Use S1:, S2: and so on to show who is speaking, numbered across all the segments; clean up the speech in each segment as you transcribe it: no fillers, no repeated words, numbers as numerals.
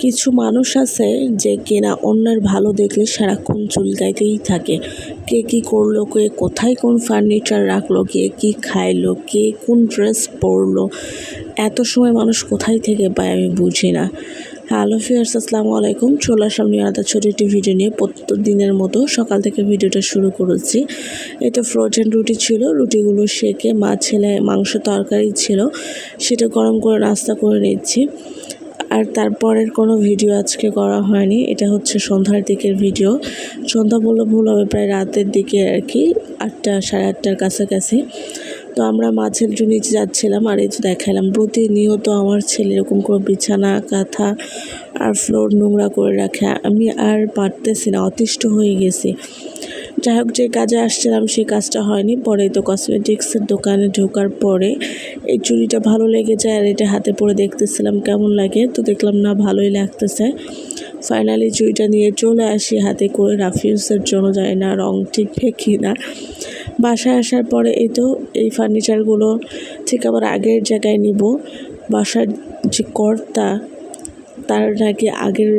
S1: কিছু মানুষ আছে যে কিনা অন্যের ভালো দেখলে সারাক্ষণ চুলকাইতেই থাকে। কে কী করলো, কে কোথায় কোন ফার্নিচার রাখলো, কে কী খাইলো, কে কোন ড্রেস পরলো, এত সময় মানুষ কোথায় থেকে পায় আমি বুঝি না। হ্যালো ফিয়ার্স, আসসালামু আলাইকুম। চলে আসলাম নিরাপত্তা ছোট একটি ভিডিও নিয়ে। প্রত্যেকদিনের মতো সকাল থেকে ভিডিওটা শুরু করেছি। এটা ফ্রোজেন রুটি ছিল, রুটিগুলো সেকে মা ছেলে মাংস তরকারি ছিল, সেটা গরম করে নাস্তা করে নিচ্ছি। আর তারপরের কোনো ভিডিও আজকে করা হয়নি। এটা হচ্ছে সন্ধ্যার দিকের ভিডিও। সন্ধ্যা বললে ভুল হবে, প্রায় রাতের দিকে আর কি, 8টা সাড়ে 8টার কাছাকাছি। তো আমরা মাছের একটু নিচে যাচ্ছিলাম, আর এই তো দেখালাম প্রতিনিয়ত আমার ছেলে এরকম করে বিছানা কাঁথা আর ফ্লোর নোংরা করে রাখে। আমি আর পারতেছি না, অতিষ্ঠ হয়ে গেছি। যাই হোক, যে কাজে আসছিলাম সেই কাজটা হয়নি। পরে তো কসমেটিক্সের দোকানে ঢোকার পরে এই চুড়িটা ভালো লেগে যায়, আর এটা হাতে পরে দেখতেছিলাম কেমন লাগে। তো দেখলাম না, ভালোই লাগতেছে। ফাইনালি চুড়িটা নিয়ে চলে আসি হাতে করে। রাফিউজের জন্য যায় না রং টিকবে কি না। বাসায় আসার পরে এই তো এই ফার্নিচারগুলো ঠিক আবার আগের জায়গায় নিব। বাসার যে কর্তা, তার নাকি আগের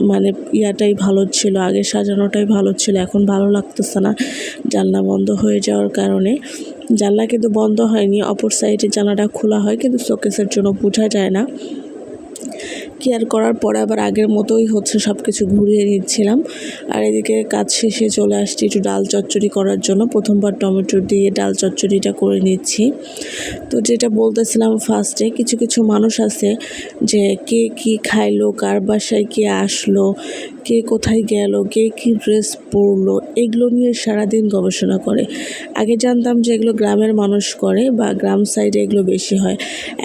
S1: মানে ইয়াটাই ভালো ছিল, আগে সাজানোটাই ভালো ছিল, এখন ভালো লাগতেছে না জানলা বন্ধ হয়ে যাওয়ার কারণে। জানলা কিন্তু বন্ধ হয়নি, অপর সাইডে জানলাটা খোলা হয়, কিন্তু শোকেসের জন্য বোঝা যায় না। কেয়ার করার পরে আবার আগের মতোই হচ্ছে, সব কিছু ঘুরিয়ে নিচ্ছিলাম। আর এদিকে কাজ শেষে চলে আসছি একটু ডাল চচ্চড়ি করার জন্য। প্রথমবার টমেটো দিয়ে ডাল চচ্চড়িটা করে নিচ্ছি। তো যেটা বলতেছিলাম ফার্স্টে, কিছু কিছু মানুষ আছে যে কে কী খাইলো, কার বাসায় কে আসলো, কে কোথায় গেল, কে কী ড্রেস পরলো, এগুলো নিয়ে সারাদিন গবেষণা করে। আগে জানতাম যে এগুলো গ্রামের মানুষ করে বা গ্রাম সাইডে এগুলো বেশি হয়।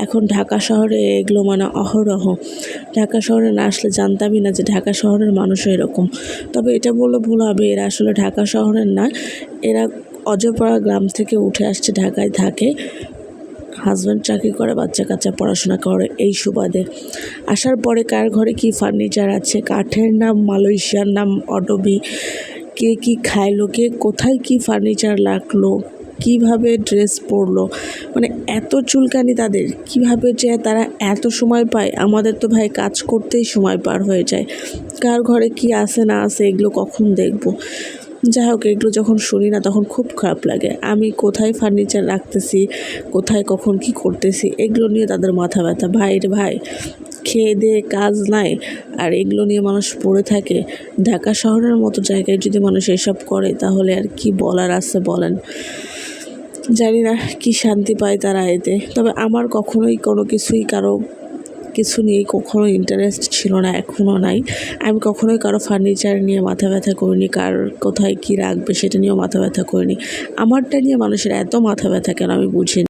S1: এখন ঢাকা শহরে এগুলো মানে অহরহ। ঢাকা শহরে না আসলে জানতামই না যে ঢাকা শহরের মানুষও এরকম। তবে এটা বললে ভুল হবে, এরা আসলে ঢাকা শহরের না, এরা অজপাড়া গ্রাম থেকে উঠে আসছে, ঢাকায় থাকে। হাজব্যান্ড চাকরি করে, বাচ্চা কাচ্চা পড়াশোনা করে, এই সুবাদে আসার পরে কার ঘরে কি ফার্নিচার আছে, কাঠের নাম মালয়েশিয়ার নাম অডোবি, কে কী খাইলো, কে কোথায় কি ফার্নিচার রাখলো, কিভাবে ড্রেস পরলো, মানে এত চুলকানি তাদের, কিভাবে যে তারা এত সময় পায়। আমাদের তো ভাই কাজ করতেই সময় পার হয়ে যায়, কার ঘরে কি আছে না আছে এগুলো কখন দেখব। যাই হোক, এগুলো যখন শুনি না তখন খুব খারাপ লাগে। আমি কোথায় ফার্নিচার রাখতেছি, কোথায় কখন কি করতেছি, এগুলো নিয়ে তাদের মাথা ব্যথা। ভাই রে ভাই, খেয়ে দিয়ে কাজ নাই আর এগুলো নিয়ে মানুষ পড়ে থাকে। ঢাকা শহরের মতো জায়গায় যদি মানুষ এসব করে তাহলে আর কি বলার আছে বলেন। জানি না কি শান্তি পায় তারা এতে। তবে আমার কখনোই কোনো কিছুই কারো কিছু নিয়ে কখনো ইন্টারেস্ট ছিল না, এখনও নাই। আমি কখনোই কারো ফার্নিচার নিয়ে মাথা ব্যথা করিনি, কার কোথায় কী রাখবে সেটা নিয়েও মাথা ব্যথা করিনি। আমারটা নিয়ে মানুষের এত মাথা ব্যথা কেন আমি বুঝি না।